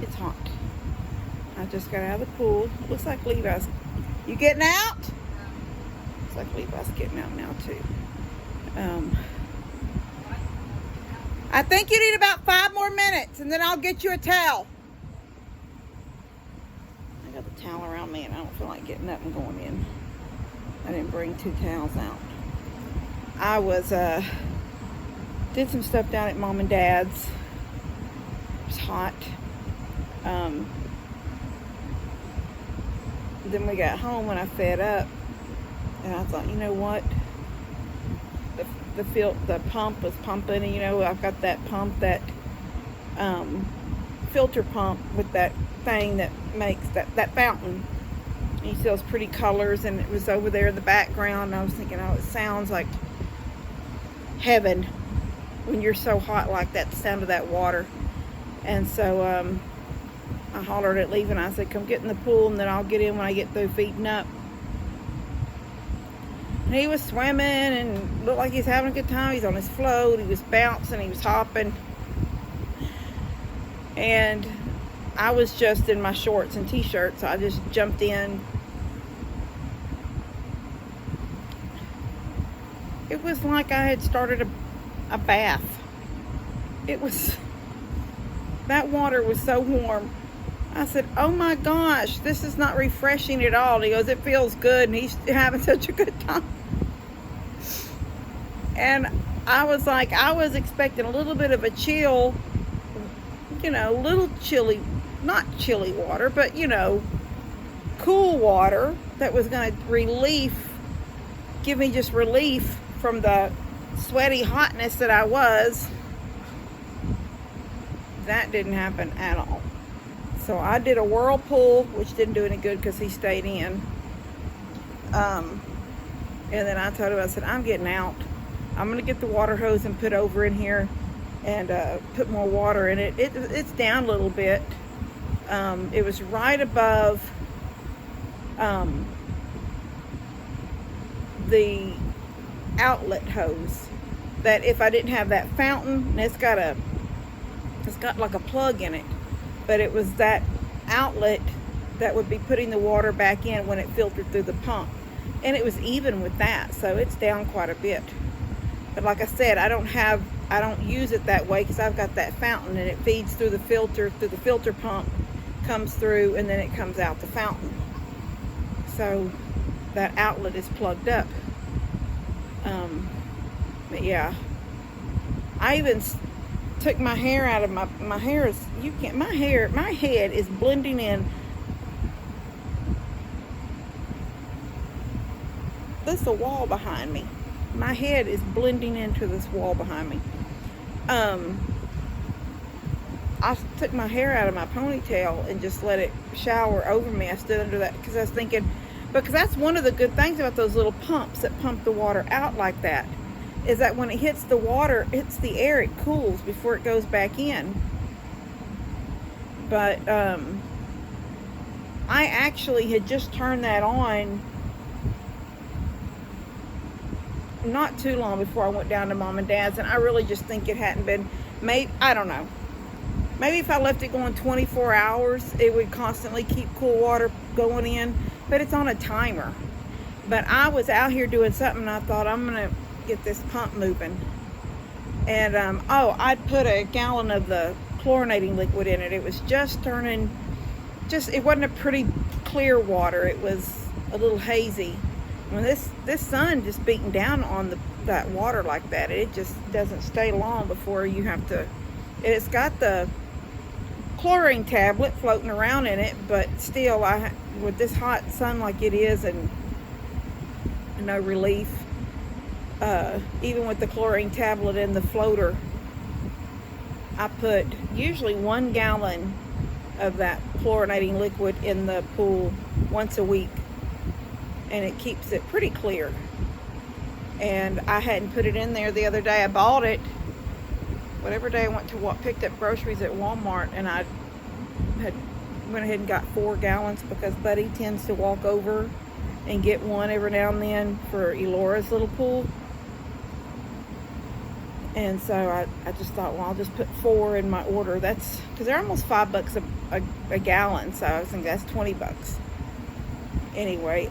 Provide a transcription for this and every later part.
It's hot. I just got out of the pool. Looks like Levi's. You getting out? Looks like Levi's getting out now too. I think you need about 5 more minutes, and then I'll get you a towel. I got the towel around me, and I don't feel like getting up and going in. I didn't bring 2 towels out. I was did some stuff down at Mom and Dad's. It was hot. Then we got home and I fed up, and I thought, you know what? The pump was pumping, and I've got that pump, that filter pump with that thing that makes that fountain. And you see those pretty colors, and it was over there in the background. And I was thinking, oh, it sounds like heaven when you're so hot like that, the sound of that water. And so I hollered at Levi and I said, come get in the pool, and then I'll get in when I get through feeding up. And he was swimming and looked like he's having a good time. He's on his float. He was bouncing. He was hopping. And I was just in my shorts and t-shirt, so I just jumped in. It was like I had started a bath. That water was so warm. I said, oh my gosh, this is not refreshing at all. And he goes, it feels good. And he's having such a good time. And I was like, I was expecting a little bit of a chill, little chilly, not chilly water, but, cool water that was going to give me just relief from the sweaty hotness that I was. That didn't happen at all. So I did a whirlpool, which didn't do any good because he stayed in. And then I told him, I said, I'm getting out. I'm going to get the water hose and put over in here and put more water in it. It's down a little bit. It was right above the outlet hose. That if I didn't have that fountain, and it's got like a plug in it, but it was that outlet that would be putting the water back in when it filtered through the pump. And it was even with that, so it's down quite a bit. But like I said, I don't use it that way because I've got that fountain, and it feeds through the filter pump, comes through, and then it comes out the fountain. So that outlet is plugged up. But yeah, I even took my hair out of my hair is, my head is blending in. There's a wall behind me. My head is blending into this wall behind me. I took my hair out of my ponytail and just let it shower over me. I stood under that because I was thinking, because that's one of the good things about those little pumps that pump the water out like that, is that when it hits the water, hits the air, it cools before it goes back in. But I actually had just turned that on not too long before I went down to Mom and Dad's, and I really just think it hadn't been made. I don't know. Maybe if I left it going 24 hours, it would constantly keep cool water going in, but it's on a timer. But I was out here doing something, and I thought, I'm going to get this pump moving. And, I'd put a gallon of the chlorinating liquid in it. It was just turning, it wasn't a pretty clear water. It was a little hazy. When this sun just beating down on that water like that, it just doesn't stay long before you have to. It's got the chlorine tablet floating around in it, but still, with this hot sun like it is, and no relief, even with the chlorine tablet in the floater, I put usually 1 gallon of that chlorinating liquid in the pool once a week, and it keeps it pretty clear. And I hadn't put it in there the other day. I bought it whatever day I went to picked up groceries at Walmart, and I went ahead and got 4 gallons because Buddy tends to walk over and get one every now and then for Elora's little pool. And so I just thought, well, I'll just put 4 in my order. That's because they're almost $5 a gallon. So I was thinking that's $20. Anyway,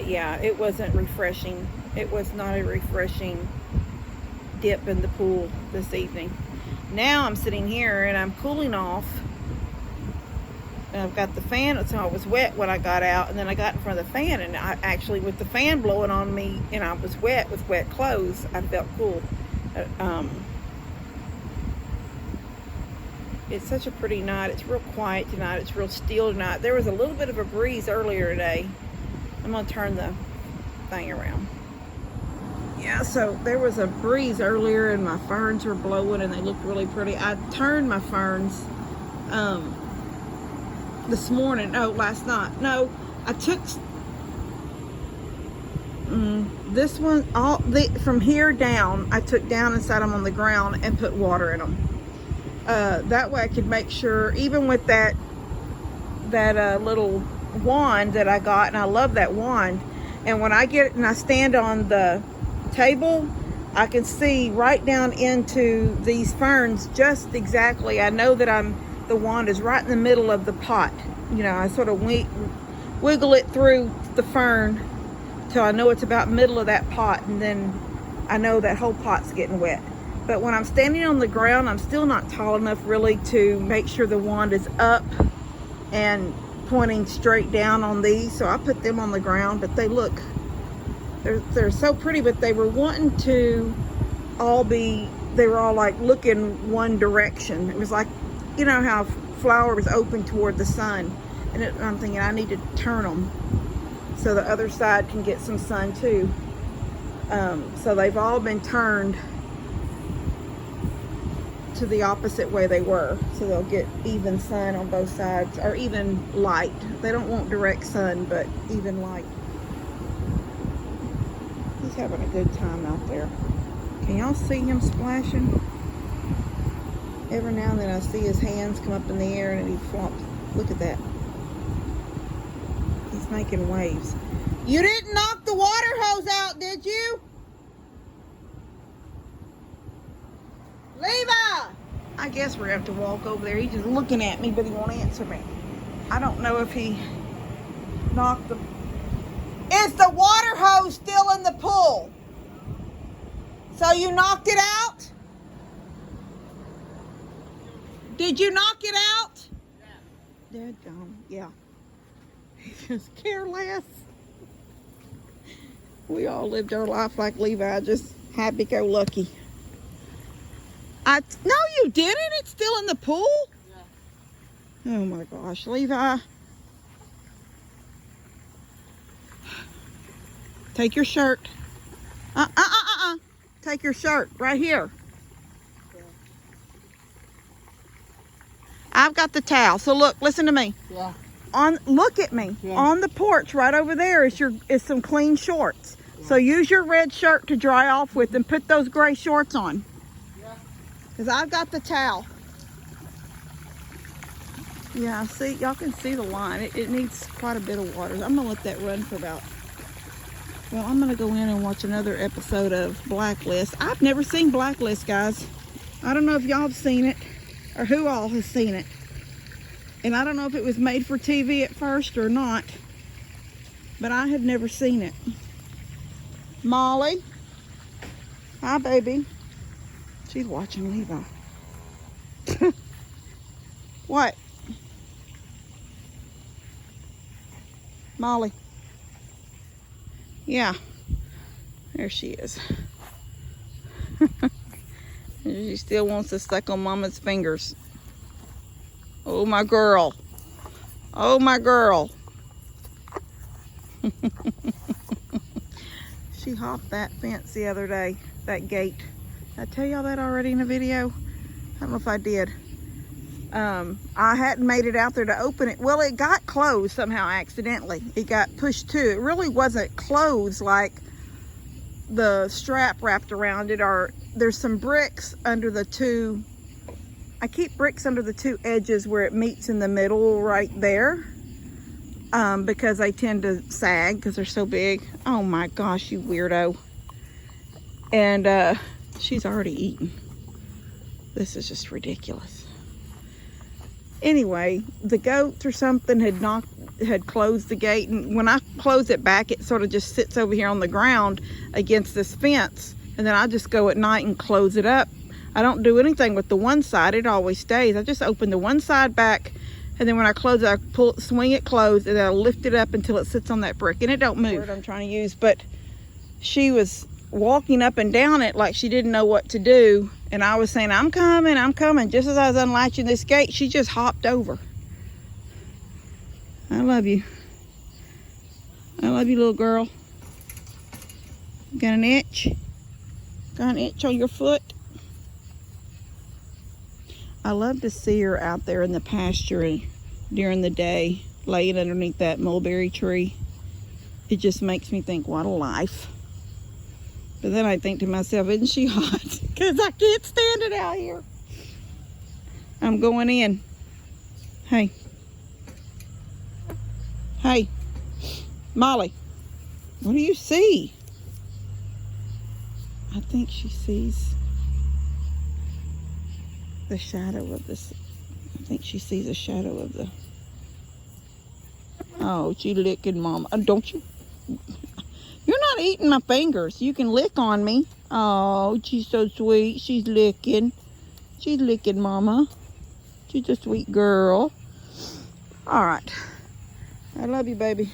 yeah, it wasn't refreshing. It was not a refreshing dip in the pool this evening. Now I'm sitting here and I'm cooling off. And I've got the fan, so I was wet when I got out, and then I got in front of the fan, and I actually, with the fan blowing on me, and I was wet with wet clothes, I felt cool. It's such a pretty night. It's real quiet tonight. It's real still tonight. There was a little bit of a breeze earlier today. I'm gonna turn the thing around. Yeah, so there was a breeze earlier, and my ferns were blowing, and they looked really pretty. I turned my ferns this morning. No, last night. No, I took this one from here down. I took down and set them on the ground and put water in them. That way I could make sure, even with that little wand that I got, and I love that wand, and when I get it and I stand on the table, I can see right down into these ferns just exactly. I know that the wand is right in the middle of the pot. You know, I sort of wiggle it through the fern till I know it's about middle of that pot, and then I know that whole pot's getting wet. But when I'm standing on the ground, I'm still not tall enough really to make sure the wand is up and pointing straight down on these. So I put them on the ground, but they look, they're so pretty, but they were wanting to they were all like looking one direction. It was like, you know how flowers open toward the sun, and I'm thinking I need to turn them so the other side can get some sun too. So they've all been turned to the opposite way they were, so they'll get even sun on both sides, or even light. They don't want direct sun, but even light. He's having a good time out there. Can y'all see him splashing? Every now and then I see his hands come up in the air and he flops. Look at that. He's making waves. You didn't knock the water hose out, did you? Levi! I guess we're going to have to walk over there. He's just looking at me, but he won't answer me. I don't know if he knocked the... Is the water hose still in the pool? So you knocked it out? Did you knock it out? Yeah. Dadgum, yeah. He just careless. We all lived our life like Levi, just happy-go-lucky. No, you didn't. It's still in the pool. Yeah. Oh my gosh, Levi. Take your shirt. Take your shirt right here. Yeah. I've got the towel. So look, listen to me. Yeah. Look at me. Yeah. On the porch right over there is some clean shorts. Yeah. So use your red shirt to dry off with and put those gray shorts on. Because I've got the towel. Yeah, see, y'all can see the line. It needs quite a bit of water. I'm going to let that run for about... Well, I'm going to go in and watch another episode of Blacklist. I've never seen Blacklist, guys. I don't know if y'all have seen it or who all has seen it. And I don't know if it was made for TV at first or not. But I have never seen it. Molly. Hi, baby. She's watching Levi. What? Molly. Yeah. There she is. She still wants to suck on Mama's fingers. Oh, my girl. Oh, my girl. She hopped that fence the other day, that gate. Did I tell y'all that already in a video? I don't know if I did. I hadn't made it out there to open it. Well, it got closed somehow accidentally. It got pushed to. It really wasn't closed like the strap wrapped around it, or there's some bricks under the two. I keep bricks under the two edges where it meets in the middle right there, because they tend to sag because they're so big. Oh my gosh, you weirdo. And she's already eaten. This is just ridiculous. Anyway, the goats or something had closed the gate, and when I close it back, it sort of just sits over here on the ground against this fence, and then I just go at night and close it up. I don't do anything with the one side. It always stays. I just open the one side back, and then when I close it, I swing it closed, and then I lift it up until it sits on that brick, and it don't move. Word I'm trying to use, but she was walking up and down it like she didn't know what to do, and I was saying, I'm coming. Just as I was unlatching this gate, she just hopped over. I love you. I love you, little girl. Got an itch? Got an itch on your foot? I love to see her out there in the pasture during the day, laying underneath that mulberry tree. It just makes me think, what a life. But then I think to myself, isn't she hot? Because I can't stand it out here. I'm going in. Hey. Hey. Molly. What do you see? I think she sees the shadow of this. I think she sees a shadow of the... Oh, she licking Mama. Don't you... You're not eating my fingers. You can lick on me. Oh, she's so sweet. She's licking. She's licking Mama. She's a sweet girl. All right. I love you, baby.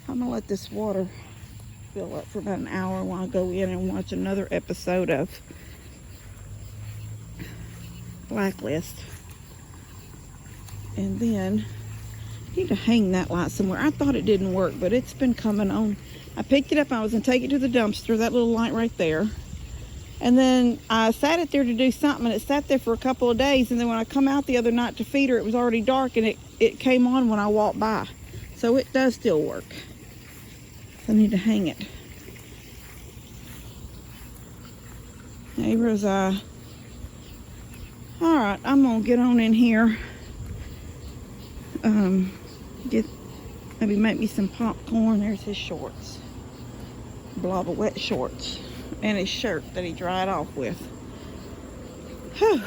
I'm going to let this water fill up for about an hour while I go in and watch another episode of Blacklist. And then I need to hang that light somewhere. I thought it didn't work, but it's been coming on. I picked it up. I was going to take it to the dumpster, that little light right there. And then I sat it there to do something, and it sat there for a couple of days. And then when I come out the other night to feed her, it was already dark, and it came on when I walked by. So it does still work. I need to hang it. Hey, Rosi. All right, I'm going to get on in here. Maybe make me some popcorn. There's his shorts. Blob of wet shorts. And his shirt that he dried off with. Whew.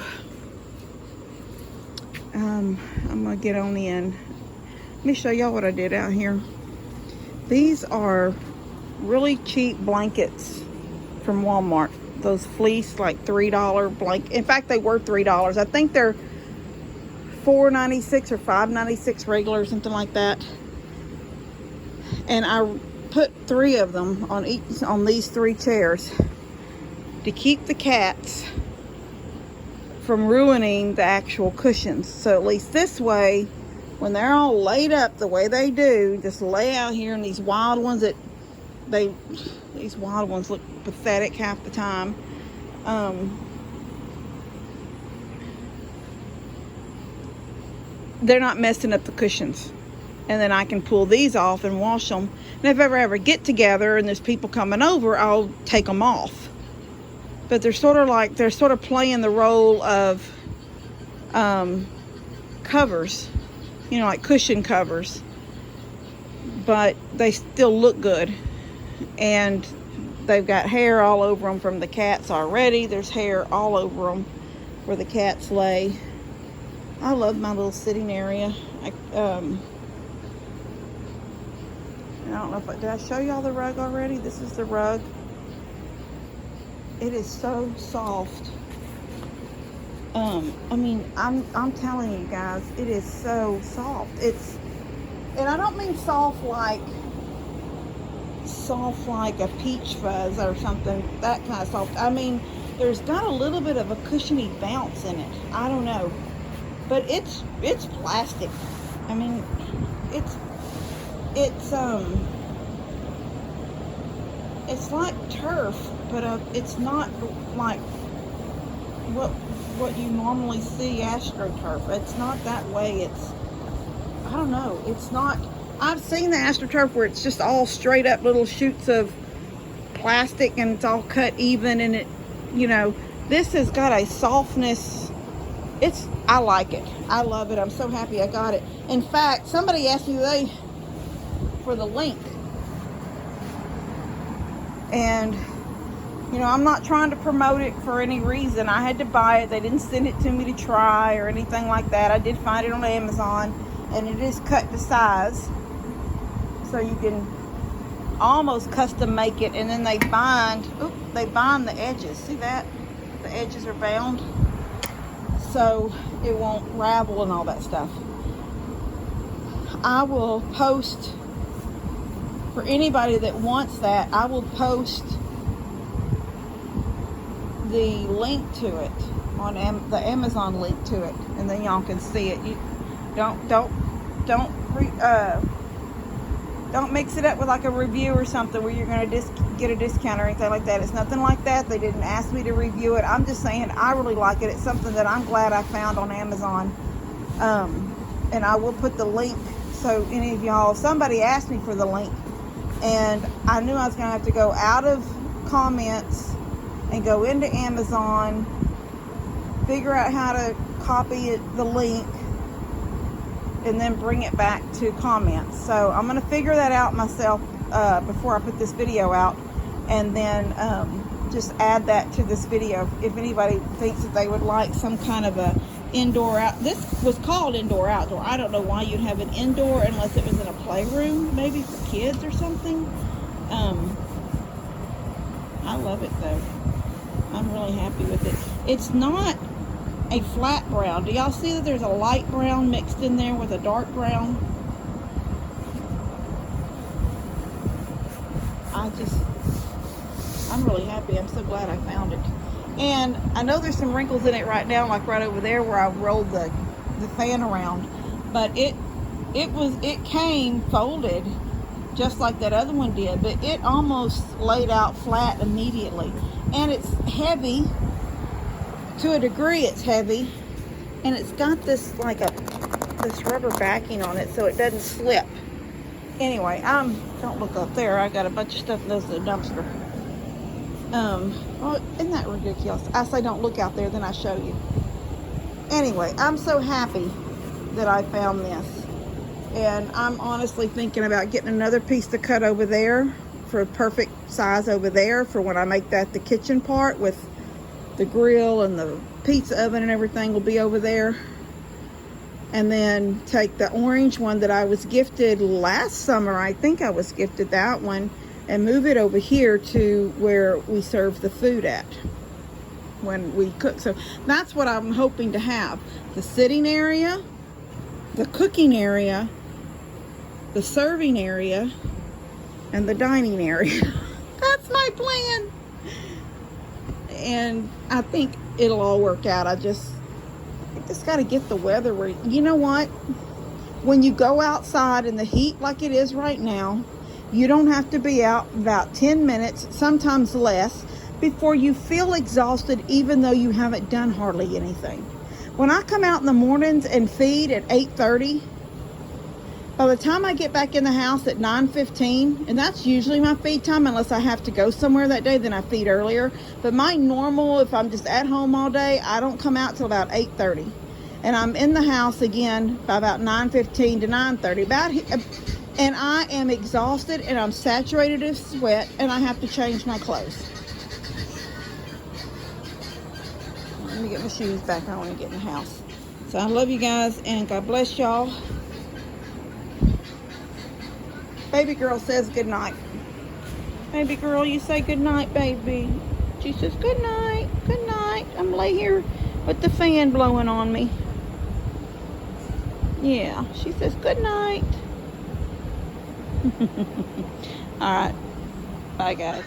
I'm going to get on in. Let me show y'all what I did out here. These are really cheap blankets from Walmart. Those fleece, like $3 blanket. In fact, they were $3. I think they're $4.96 or $5.96 regular or something like that. And I put 3 of them on these 3 chairs to keep the cats from ruining the actual cushions. So at least this way, when they're all laid up the way they do, just lay out here, and these wild ones these wild ones look pathetic half the time. They're not messing up the cushions. And then I can pull these off and wash them. And if ever get together and there's people coming over, I'll take them off. But they're sort of playing the role of covers, you know, like cushion covers. But they still look good. And they've got hair all over them from the cats already. There's hair all over them where the cats lay. I love my little sitting area. I don't know did I show y'all the rug already? This is the rug. It is so soft. I mean, I'm telling you guys, it is so soft. And I don't mean soft like a peach fuzz or something, that kind of soft. I mean, there's got a little bit of a cushiony bounce in it. I don't know. But it's plastic. I mean, it's like turf, but it's not like what you normally see AstroTurf. It's not that way. I don't know. It's not. I've seen the AstroTurf where it's just all straight up little shoots of plastic and it's all cut even, and it, you know, this has got a softness. I like it. I love it. I'm so happy I got it. In fact, somebody asked me for the link. And You know, I'm not trying to promote it for any reason. I had to buy it. They didn't send it to me to try or anything like that. I did find it on Amazon, and it is cut to size. So you can almost custom make it, and then they bind the edges. See that? The edges are bound so it won't ravel and all that stuff. I will post, for anybody that wants that, I will post the link to it on the Amazon link to it, and then y'all can see it. You don't mix it up with like a review or something where you're going to get a discount or anything like that. It's nothing like that. They didn't ask me to review it. I'm just saying I really like it. It's something that I'm glad I found on Amazon. And I will put the link, so any of y'all, somebody asked me for the link, and I knew I was going to have to go out of comments and go into Amazon, figure out how to copy the link, and then bring it back to comments. So I'm going to figure that out myself before I put this video out, and then just add that to this video if anybody thinks that they would like some kind of a indoor out. This was called indoor outdoor. I don't know why you'd have an indoor unless it was in a playroom, maybe for kids or something. I love it though. I'm really happy with it. It's not a flat brown. Do y'all see that there's a light brown mixed in there with a dark brown? I'm really happy. I'm so glad I found it. And I know there's some wrinkles in it right now, like right over there where I rolled the fan around, but it came folded just like that other one did, but it almost laid out flat immediately. And it's heavy. To a degree it's heavy, and it's got this like this rubber backing on it so it doesn't slip. Anyway, don't look up there. I got a bunch of stuff that goes to the dumpster. Well, isn't that ridiculous? I say don't look out there, then I show you. Anyway, I'm so happy that I found this, and I'm honestly thinking about getting another piece to cut over there for a perfect size over there for when I make that the kitchen part, with the grill and the pizza oven and everything will be over there. And then take the orange one that I was gifted last summer, I think I was gifted that one, and move it over here to where we serve the food at when we cook. So that's what I'm hoping to have. The sitting area, the cooking area, the serving area, and the dining area. That's my plan. And I think it'll all work out. I just got to get the weather where, you know what? When you go outside in the heat like it is right now, you don't have to be out about 10 minutes, sometimes less, before you feel exhausted, even though you haven't done hardly anything. When I come out in the mornings and feed at 8:30, by the time I get back in the house at 9:15, and that's usually my feed time unless I have to go somewhere that day, then I feed earlier. But my normal, if I'm just at home all day, I don't come out till about 8:30. And I'm in the house again by about 9:15 to 9:30. And I am exhausted and I'm saturated in sweat and I have to change my clothes. Let me get my shoes back on and get in the house. So I love you guys and God bless y'all. Baby girl says good night. Baby girl, you say good night, baby. She says good night, good night. I'm lay here with the fan blowing on me. Yeah, she says good night. All right, bye guys.